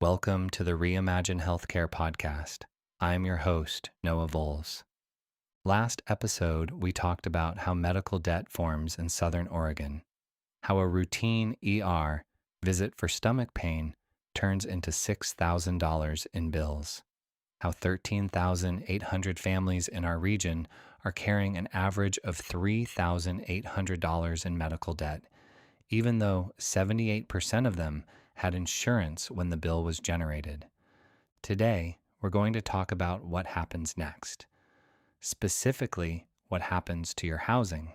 Welcome to the Reimagine Healthcare podcast. I'm your host, Noah Volz. Last episode, we talked about how medical debt forms in Southern Oregon, how a routine ER visit for stomach pain turns into $6,000 in bills, how 13,800 families in our region are carrying an average of $3,800 in medical debt, even though 78% of them had insurance when the bill was generated. Today, we're going to talk about what happens next, specifically what happens to your housing.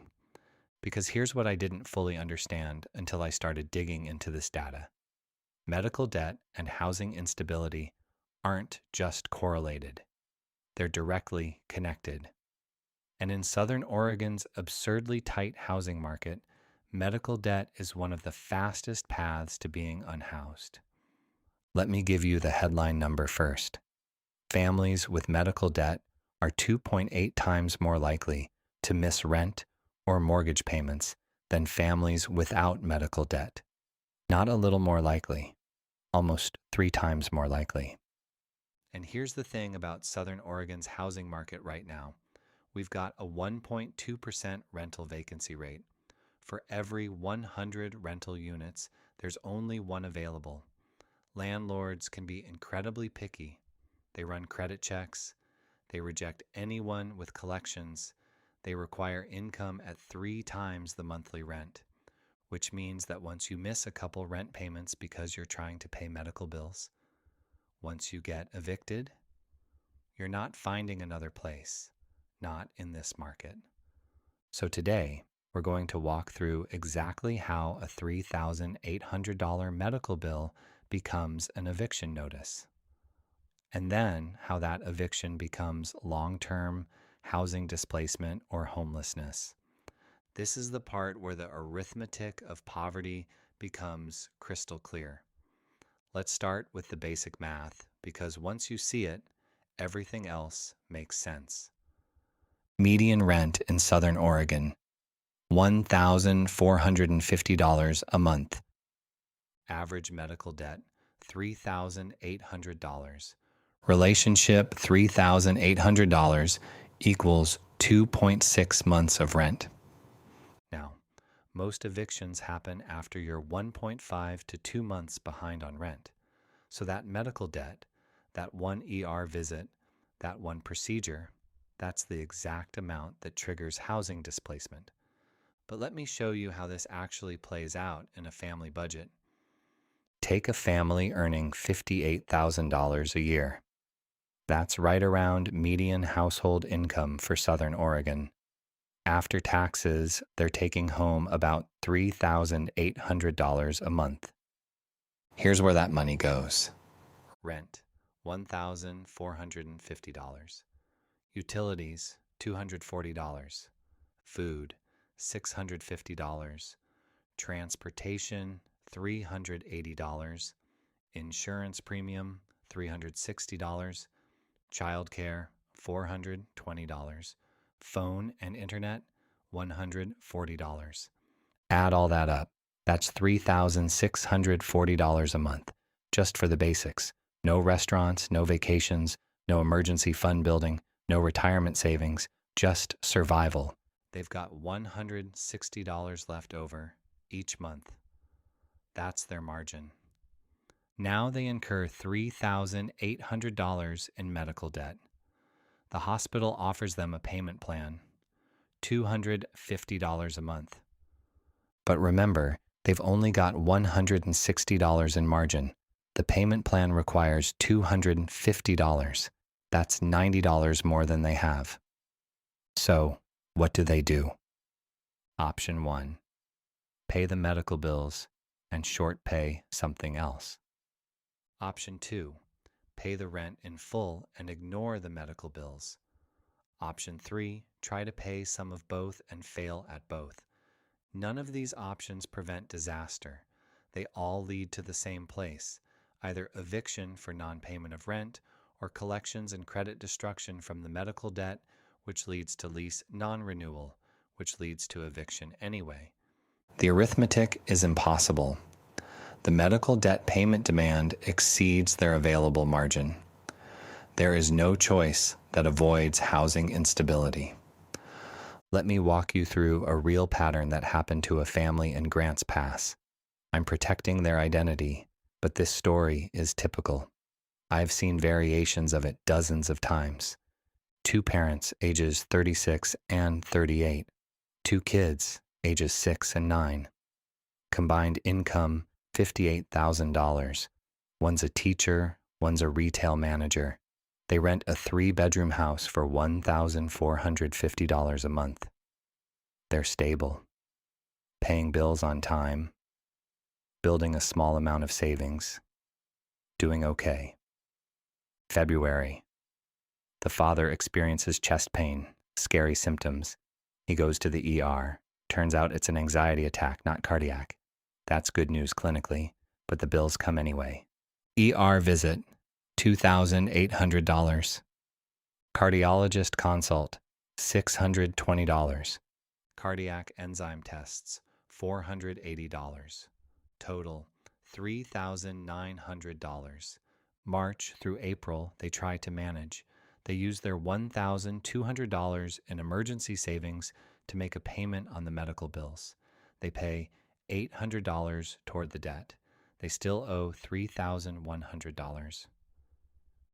Because here's what I didn't fully understand until I started digging into this data. Medical debt and housing instability aren't just correlated. They're directly connected. And in Southern Oregon's absurdly tight housing market, medical debt is one of the fastest paths to being unhoused. Let me give you the headline number first. Families with medical debt are 2.8 times more likely to miss rent or mortgage payments than families without medical debt. Not a little more likely, almost 3 times more likely. And here's the thing about Southern Oregon's housing market right now. We've got a 1.2% rental vacancy rate. For every 100 rental units, there's only one available. Landlords can be incredibly picky. They run credit checks. They reject anyone with collections. They require income at 3 times the monthly rent, which means that once you miss a couple rent payments because you're trying to pay medical bills, once you get evicted, you're not finding another place, not in this market. So today, we're going to walk through exactly how a $3,800 medical bill becomes an eviction notice, and then how that eviction becomes long-term housing displacement or homelessness. This is the part where the arithmetic of poverty becomes crystal clear. Let's start with the basic math, because once you see it, everything else makes sense. Median rent in Southern Oregon, $1,450 a month. Average medical debt, $3,800. Relationship, $3,800 equals 2.6 months of rent. Now, most evictions happen after you're 1.5 to 2 months behind on rent. So that medical debt, that one ER visit, that one procedure, that's the exact amount that triggers housing displacement. But let me show you how this actually plays out in a family budget. Take a family earning $58,000 a year. That's right around median household income for Southern Oregon. After taxes, they're taking home about $3,800 a month. Here's where that money goes. Rent, $1,450. Utilities, $240. Food, $650. Transportation, $380. Insurance premium, $360. Childcare, $420. Phone and internet, $140. Add all that up. That's $3,640 a month, just for the basics. No restaurants, no vacations, no emergency fund building, no retirement savings, just survival. They've got $160 left over each month. That's their margin. Now they incur $3,800 in medical debt. The hospital offers them a payment plan, $250 a month. But remember, they've only got $160 in margin. The payment plan requires $250. That's $90 more than they have. So, what do? Option 1, pay the medical bills and short pay something else. Option 2, pay the rent in full and ignore the medical bills. Option 3, try to pay some of both and fail at both. None of these options prevent disaster. They all lead to the same place, either eviction for non-payment of rent or collections and credit destruction from the medical debt, which leads to lease non-renewal, which leads to eviction anyway. The arithmetic is impossible. The medical debt payment demand exceeds their available margin. There is no choice that avoids housing instability. Let me walk you through a real pattern that happened to a family in Grants Pass. I'm protecting their identity, but this story is typical. I've seen variations of it dozens of times. Two parents, ages 36 and 38. Two kids, ages 6 and 9. Combined income, $58,000. One's a teacher, one's a retail manager. They rent a 3-bedroom house for $1,450 a month. They're stable, paying bills on time, building a small amount of savings, doing okay. February. The father experiences chest pain, scary symptoms. He goes to the ER. Turns out it's an anxiety attack, not cardiac. That's good news clinically, but the bills come anyway. ER visit, $2,800. Cardiologist consult, $620. Cardiac enzyme tests, $480. Total, $3,900. March through April, they try to manage. They use their $1,200 in emergency savings to make a payment on the medical bills. They pay $800 toward the debt. They still owe $3,100.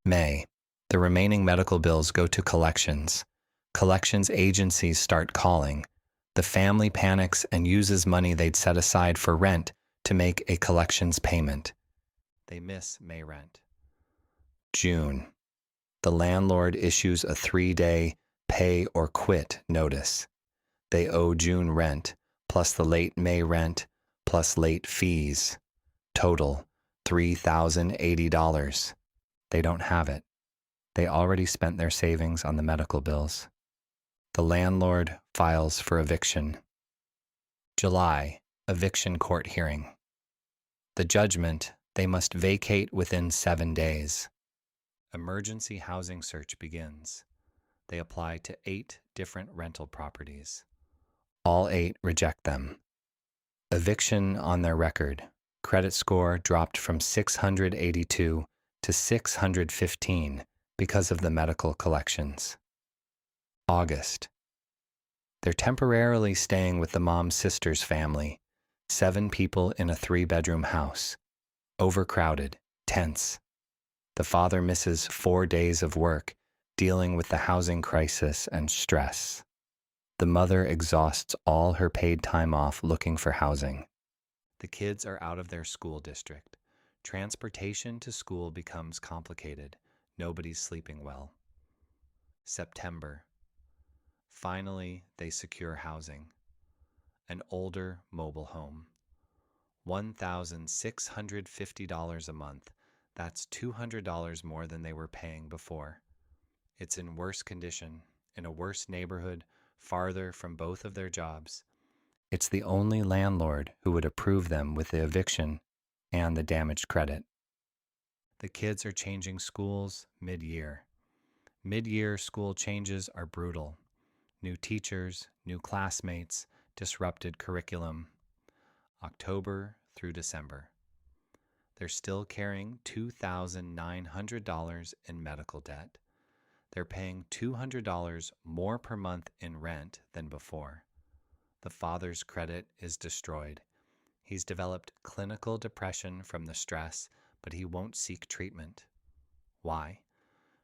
May. The remaining medical bills go to collections. Collections agencies start calling. The family panics and uses money they'd set aside for rent to make a collections payment. They miss May rent. June. The landlord issues a 3-day pay or quit notice. They owe June rent, plus the late May rent, plus late fees. Total, $3,080. They don't have it. They already spent their savings on the medical bills. The landlord files for eviction. July, eviction court hearing. The judgment, they must vacate within 7 days. Emergency housing search begins. They apply to 8 different rental properties. All 8 reject them. Eviction on their record. Credit score dropped from 682 to 615 because of the medical collections. August. They're temporarily staying with the mom's sister's family. 7 people in a 3-bedroom house. Overcrowded, tense. The father misses 4 days of work, dealing with the housing crisis and stress. The mother exhausts all her paid time off looking for housing. The kids are out of their school district. Transportation to school becomes complicated. Nobody's sleeping well. September. Finally, they secure housing. An older mobile home. $1,650 a month. That's $200 more than they were paying before. It's in worse condition, in a worse neighborhood, farther from both of their jobs. It's the only landlord who would approve them with the eviction and the damaged credit. The kids are changing schools mid-year. Mid-year school changes are brutal. New teachers, new classmates, disrupted curriculum. October through December. They're still carrying $2,900 in medical debt. They're paying $200 more per month in rent than before. The father's credit is destroyed. He's developed clinical depression from the stress, but he won't seek treatment. Why?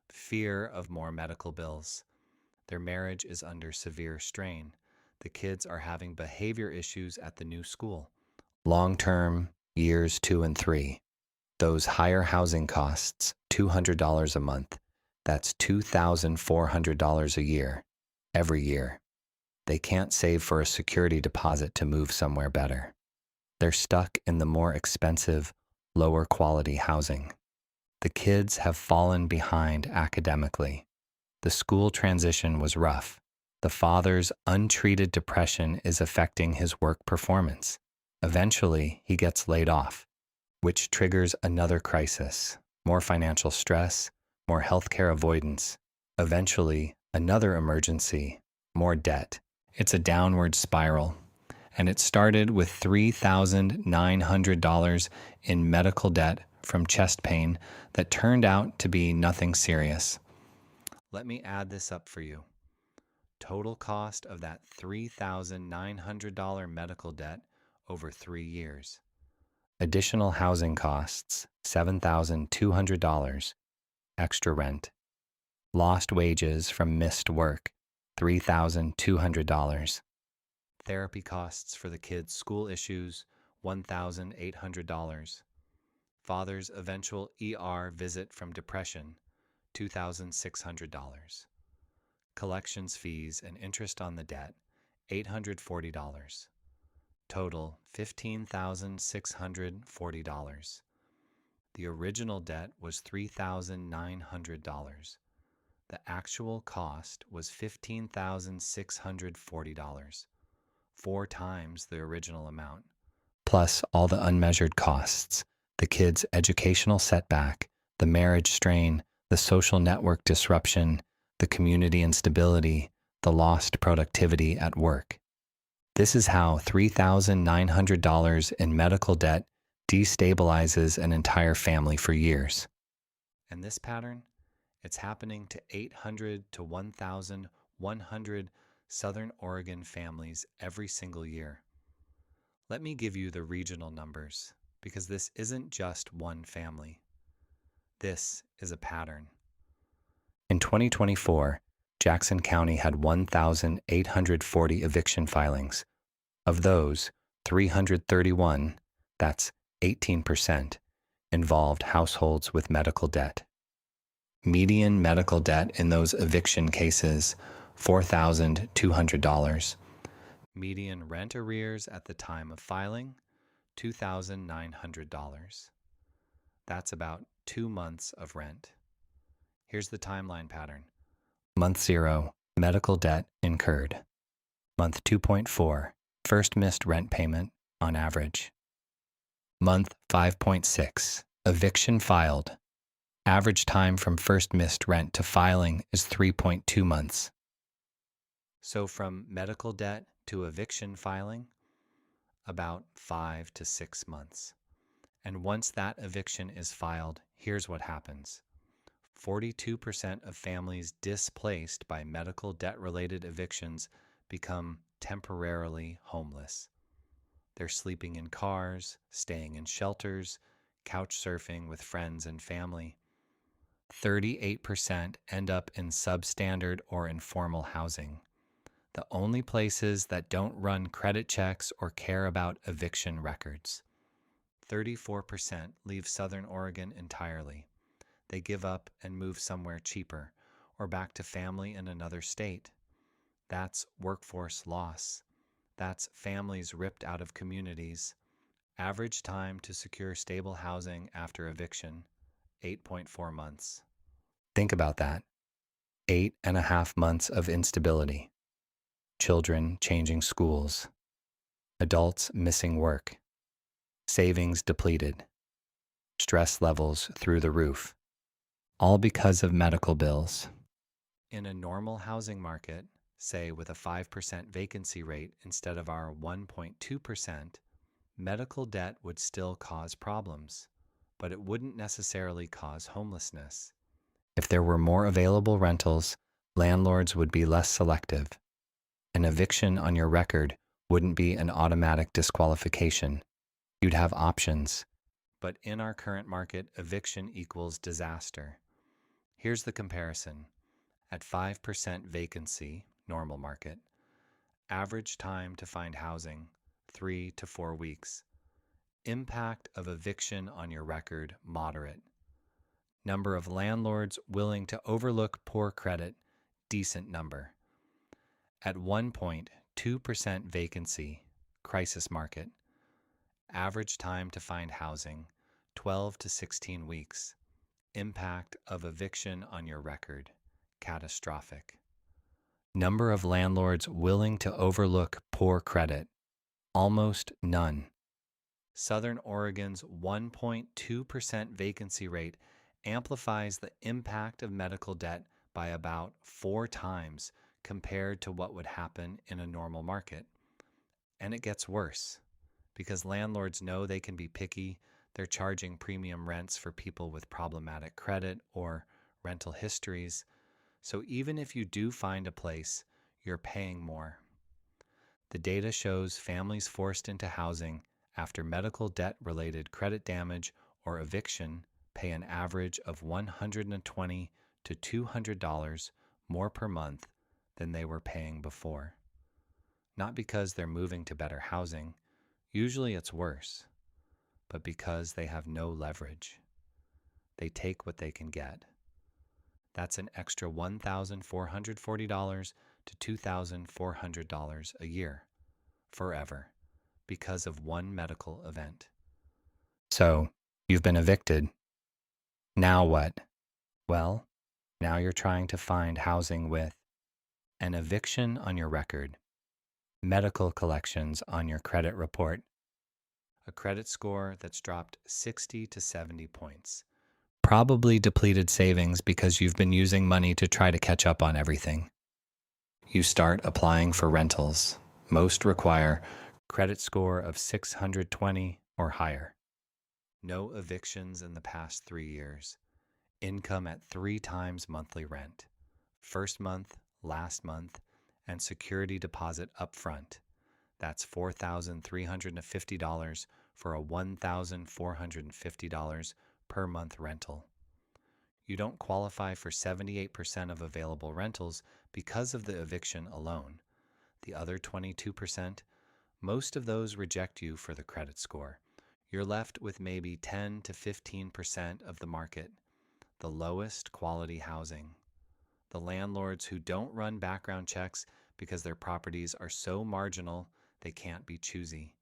Fear of more medical bills. Their marriage is under severe strain. The kids are having behavior issues at the new school. Long-term, years 2 and 3. Those higher housing costs, $200 a month. That's $2,400 a year, every year. They can't save for a security deposit to move somewhere better. They're stuck in the more expensive, lower quality housing. The kids have fallen behind academically. The school transition was rough. The father's untreated depression is affecting his work performance. Eventually, he gets laid off, which triggers another crisis, more financial stress, more healthcare avoidance. Eventually, another emergency, more debt. It's a downward spiral. and it started with $3,900 in medical debt from chest pain that turned out to be nothing serious. Let me add this up for you. Total cost of that $3,900 medical debt over 3 years. Additional housing costs, $7,200. Extra rent. Lost wages from missed work, $3,200. Therapy costs for the kids' school issues, $1,800. Father's eventual ER visit from depression, $2,600. Collections fees and interest on the debt, $840. Total, $15,640. The original debt was $3,900. The actual cost was $15,640, 4 times the original amount. Plus all the unmeasured costs, the kids' educational setback, the marriage strain, the social network disruption, the community instability, the lost productivity at work. This is how $3,900 in medical debt destabilizes an entire family for years. And this pattern, it's happening to 800 to 1,100 Southern Oregon families every single year. Let me give you the regional numbers, because this isn't just one family. This is a pattern. In 2024, Jackson County had 1,840 eviction filings. Of those, 331, that's 18%, involved households with medical debt. Median medical debt in those eviction cases, $4,200. Median rent arrears at the time of filing, $2,900. That's about 2 months of rent. Here's the timeline pattern. Month 0, medical debt incurred. Month 2.4, first missed rent payment on average. Month 5.6, eviction filed. Average time from first missed rent to filing is 3.2 months. So from medical debt to eviction filing, about 5 to 6 months. And once that eviction is filed, here's what happens. 42% of families displaced by medical debt-related evictions become temporarily homeless. They're sleeping in cars, staying in shelters, couch surfing with friends and family. 38% end up in substandard or informal housing, the only places that don't run credit checks or care about eviction records. 34% leave Southern Oregon entirely. They give up and move somewhere cheaper or back to family in another state. That's workforce loss. That's families ripped out of communities. Average time to secure stable housing after eviction, 8.4 months. Think about that. 8.5 months of instability. Children changing schools. Adults missing work. Savings depleted. Stress levels through the roof. All because of medical bills. In a normal housing market, say with a 5% vacancy rate instead of our 1.2%, medical debt would still cause problems, but it wouldn't necessarily cause homelessness. If there were more available rentals, landlords would be less selective. An eviction on your record wouldn't be an automatic disqualification. You'd have options. But in our current market, eviction equals disaster. Here's the comparison. At 5% vacancy, normal market, average time to find housing, 3 to 4 weeks. Impact of eviction on your record, moderate. Number of landlords willing to overlook poor credit, decent number. At 1.2% vacancy, crisis market. Average time to find housing, 12 to 16 weeks. Impact of eviction on your record, catastrophic. Number of landlords willing to overlook poor credit, almost none. Southern Oregon's 1.2% vacancy rate amplifies the impact of medical debt by about 4 times compared to what would happen in a normal market. And it gets worse because landlords know they can be picky. They're charging premium rents for people with problematic credit or rental histories. So even if you do find a place, you're paying more. The data shows families forced into housing after medical debt-related credit damage or eviction pay an average of $120 to $200 more per month than they were paying before. Not because they're moving to better housing, usually it's worse, but because they have no leverage. They take what they can get. That's an extra $1,440 to $2,400 a year, forever, because of one medical event. So, you've been evicted. Now what? Well, now you're trying to find housing with an eviction on your record, medical collections on your credit report, a credit score that's dropped 60 to 70 points, probably depleted savings because you've been using money to try to catch up on everything. You start applying for rentals. Most require credit score of 620 or higher. No evictions in the past 3 years. Income at 3 times monthly rent. First month, last month, and security deposit up front. That's $4,350 for a $1,450 per month rental. You don't qualify for 78% of available rentals because of the eviction alone. The other 22%, most of those reject you for the credit score. You're left with maybe 10 to 15% of the market, the lowest quality housing. The landlords who don't run background checks because their properties are so marginal they can't be choosy.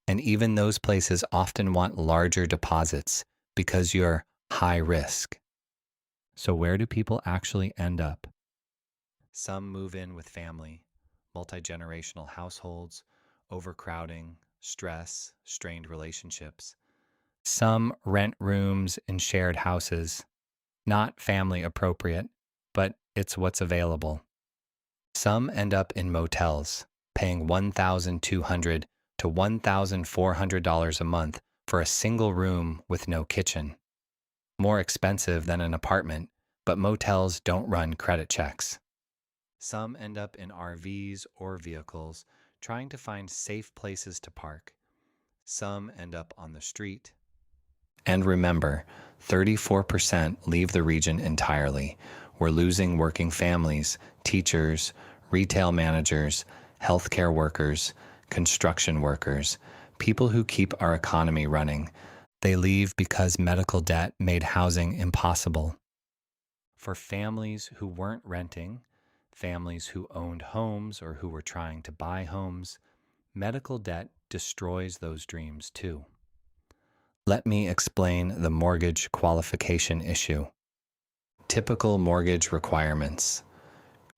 And even those places often want larger deposits because you're high risk. So where do people actually end up? Some move in with family, multi-generational households, overcrowding, stress, strained relationships. Some rent rooms in shared houses, not family appropriate, but it's what's available. Some end up in motels, paying $1,200 to $1,400 a month for a single room with no kitchen. More expensive than an apartment, but motels don't run credit checks. Some end up in RVs or vehicles, trying to find safe places to park. Some end up on the street. And remember, 34% leave the region entirely. We're losing working families, teachers, retail managers, healthcare workers, construction workers, people who keep our economy running. They leave because medical debt made housing impossible. For families who weren't renting, families who owned homes or who were trying to buy homes, medical debt destroys those dreams too. Let me explain the mortgage qualification issue. Typical mortgage requirements: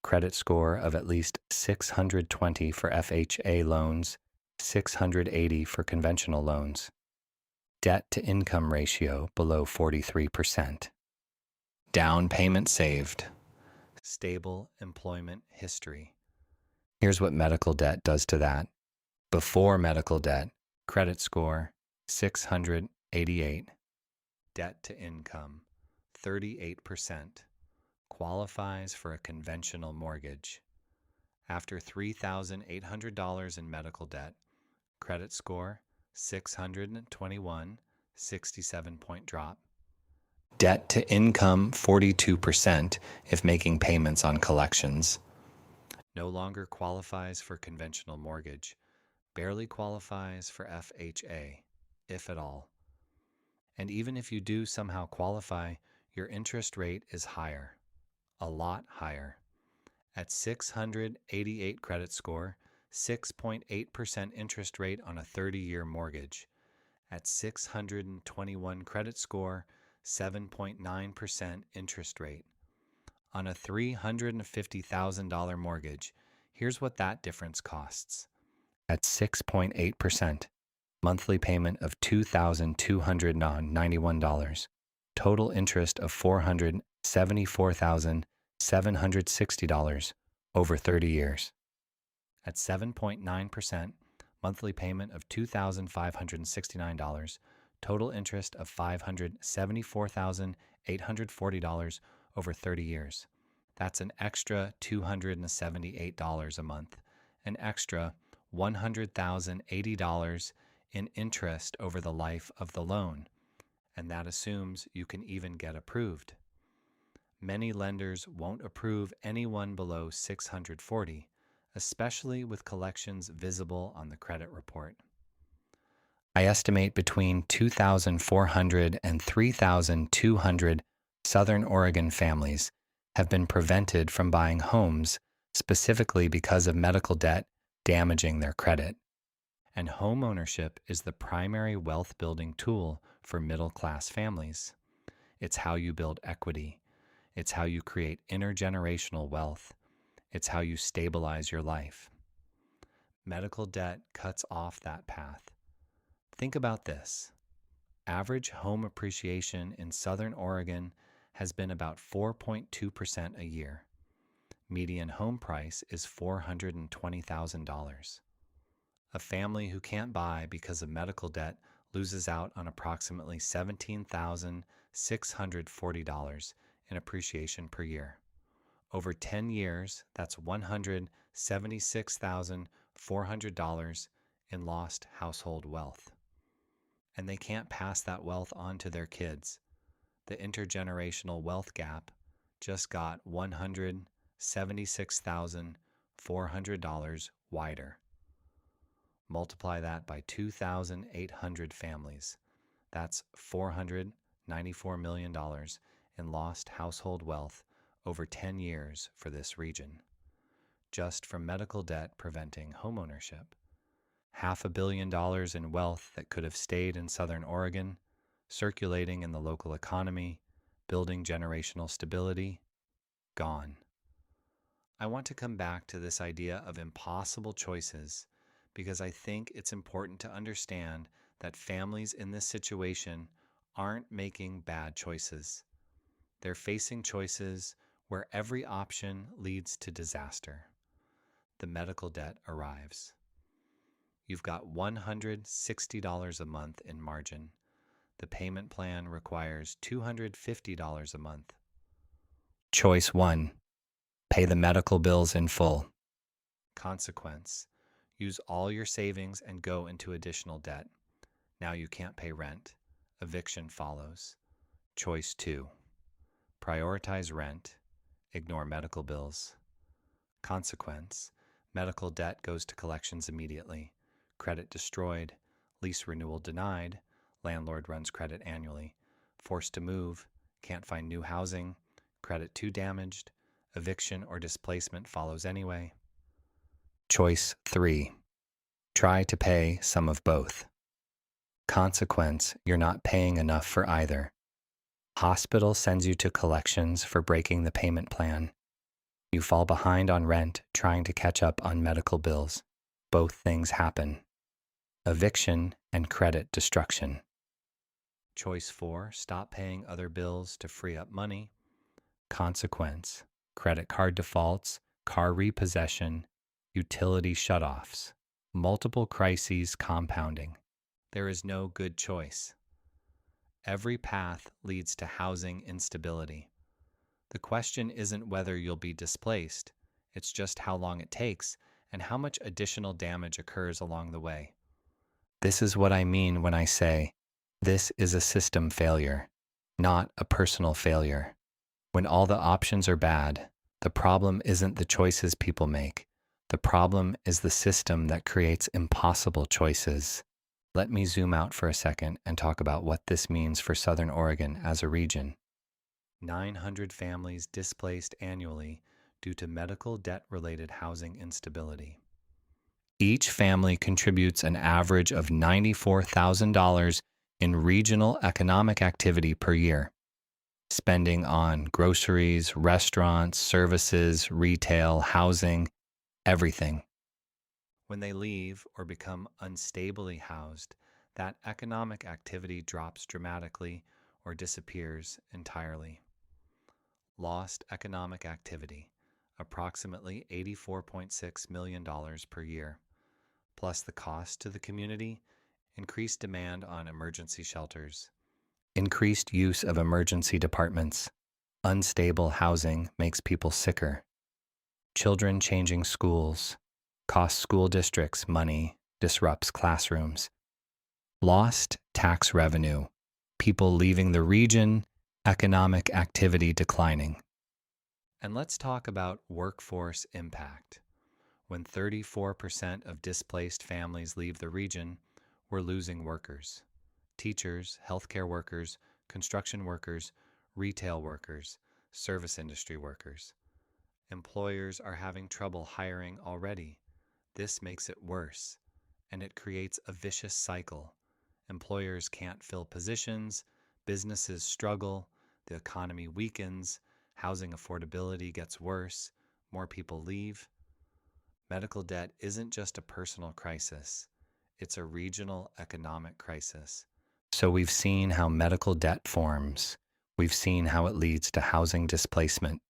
credit score of at least 620 for FHA loans, 680 for conventional loans. Debt to income ratio below 43%. Down payment saved. Stable employment history. Here's what medical debt does to that. Before medical debt, credit score 688. Debt to income 38%. Qualifies for a conventional mortgage. After $3,800 in medical debt, credit score 621, 67-point drop. Debt to income 42% if making payments on collections. No longer qualifies for conventional mortgage. Barely qualifies for FHA, if at all. And even if you do somehow qualify, your interest rate is higher, a lot higher. At 688 credit score, 6.8% interest rate on a 30-year mortgage. At 621 credit score, 7.9% interest rate. On a $350,000 mortgage, here's what that difference costs. At 6.8%, monthly payment of $2,291, total interest of $474,760 over 30 years. At 7.9%, monthly payment of $2,569, total interest of $574,840 over 30 years. That's an extra $278 a month, an extra $100,080 in interest over the life of the loan, and that assumes you can even get approved. Many lenders won't approve anyone below 640, especially with collections visible on the credit report. I estimate between 2,400 and 3,200 Southern Oregon families have been prevented from buying homes specifically because of medical debt damaging their credit. And home ownership is the primary wealth building tool for middle class families. It's how you build equity. It's how you create intergenerational wealth. It's how you stabilize your life. Medical debt cuts off that path. Think about this. Average home appreciation in Southern Oregon has been about 4.2% a year. Median home price is $420,000. A family who can't buy because of medical debt loses out on approximately $17,640 in appreciation per year. Over 10 years, that's $176,400 in lost household wealth. And they can't pass that wealth on to their kids. The intergenerational wealth gap just got $176,400 wider. Multiply that by 2,800 families. That's $494 million in lost household wealth over 10 years for this region, just from medical debt preventing homeownership. $500 million in wealth that could have stayed in Southern Oregon, circulating in the local economy, building generational stability, gone. I want to come back to this idea of impossible choices because I think it's important to understand that families in this situation aren't making bad choices. They're facing choices where every option leads to disaster. The medical debt arrives. You've got $160 a month in margin. The payment plan requires $250 a month. Choice 1. Pay the medical bills in full. Consequence. Use all your savings and go into additional debt. Now you can't pay rent. Eviction follows. Choice 2. Prioritize rent. Ignore medical bills. Consequence. Medical debt goes to collections immediately. Credit destroyed. Lease renewal denied. Landlord runs credit annually. Forced to move. Can't find new housing. Credit too damaged. Eviction or displacement follows anyway. Choice 3. Try to pay some of both. Consequence, you're not paying enough for either. Hospital sends you to collections for breaking the payment plan. You fall behind on rent trying to catch up on medical bills. Both things happen. Eviction and credit destruction. Choice 4, stop paying other bills to free up money. Consequence, credit card defaults, car repossession, utility shutoffs, multiple crises compounding. There is no good choice. Every path leads to housing instability. The question isn't whether you'll be displaced, it's just how long it takes and how much additional damage occurs along the way. This is what I mean when I say, this is a system failure, not a personal failure. When all the options are bad, the problem isn't the choices people make. The problem is the system that creates impossible choices. Let me zoom out for a second and talk about what this means for Southern Oregon as a region. 900 families displaced annually due to medical debt-related housing instability. Each family contributes an average of $94,000 in regional economic activity per year, spending on groceries, restaurants, services, retail, housing, everything. When they leave or become unstably housed, that economic activity drops dramatically or disappears entirely. Lost economic activity, approximately $84.6 million per year, plus the cost to the community, increased demand on emergency shelters, increased use of emergency departments, unstable housing makes people sicker, children changing schools, costs school districts money, disrupts classrooms, lost tax revenue, people leaving the region, economic activity declining. And let's talk about workforce impact. When 34% of displaced families leave the region, we're losing workers. Teachers, healthcare workers, construction workers, retail workers, service industry workers. Employers are having trouble hiring already. This makes it worse, and it creates a vicious cycle. Employers can't fill positions, businesses struggle, the economy weakens, housing affordability gets worse, more people leave. Medical debt isn't just a personal crisis, it's a regional economic crisis. So we've seen how medical debt forms. We've seen how it leads to housing displacement.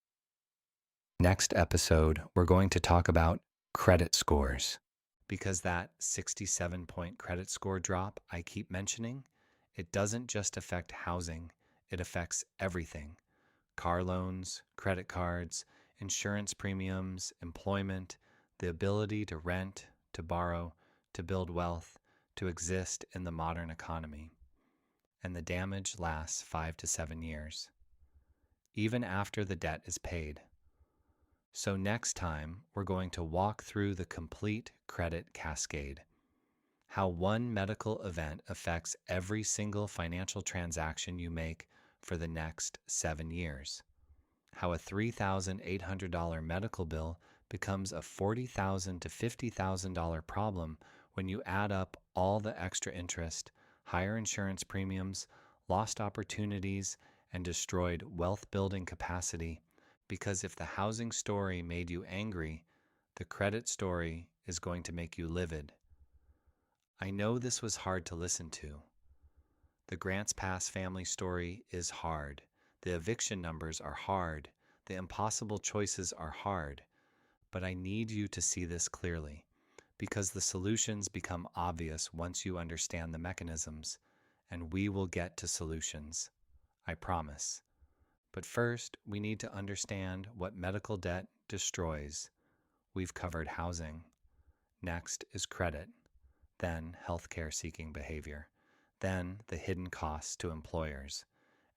Next episode, we're going to talk about credit scores. Because that 67-point credit score drop I keep mentioning, it doesn't just affect housing, it affects everything. Car loans, credit cards, insurance premiums, employment, the ability to rent, to borrow, to build wealth, to exist in the modern economy. And the damage lasts 5 to 7 years, even after the debt is paid. So next time, we're going to walk through the complete credit cascade, how one medical event affects every single financial transaction you make for the next 7 years, how a $3,800 medical bill becomes a $40,000 to $50,000 problem when you add up all the extra interest, higher insurance premiums, lost opportunities, and destroyed wealth-building capacity. Because if the housing story made you angry, the credit story is going to make you livid. I know this was hard to listen to. The Grants Pass family story is hard. The eviction numbers are hard. The impossible choices are hard. But I need you to see this clearly, because the solutions become obvious once you understand the mechanisms, and we will get to solutions. I promise. But first, we need to understand what medical debt destroys. We've covered housing. Next is credit, then healthcare seeking behavior, then the hidden costs to employers,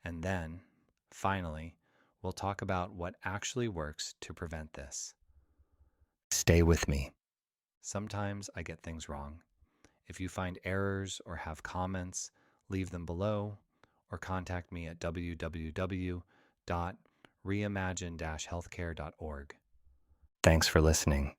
and then, finally, we'll talk about what actually works to prevent this. Stay with me. Sometimes I get things wrong. If you find errors or have comments, leave them below or contact me at www.reimagine-healthcare.org. Thanks for listening.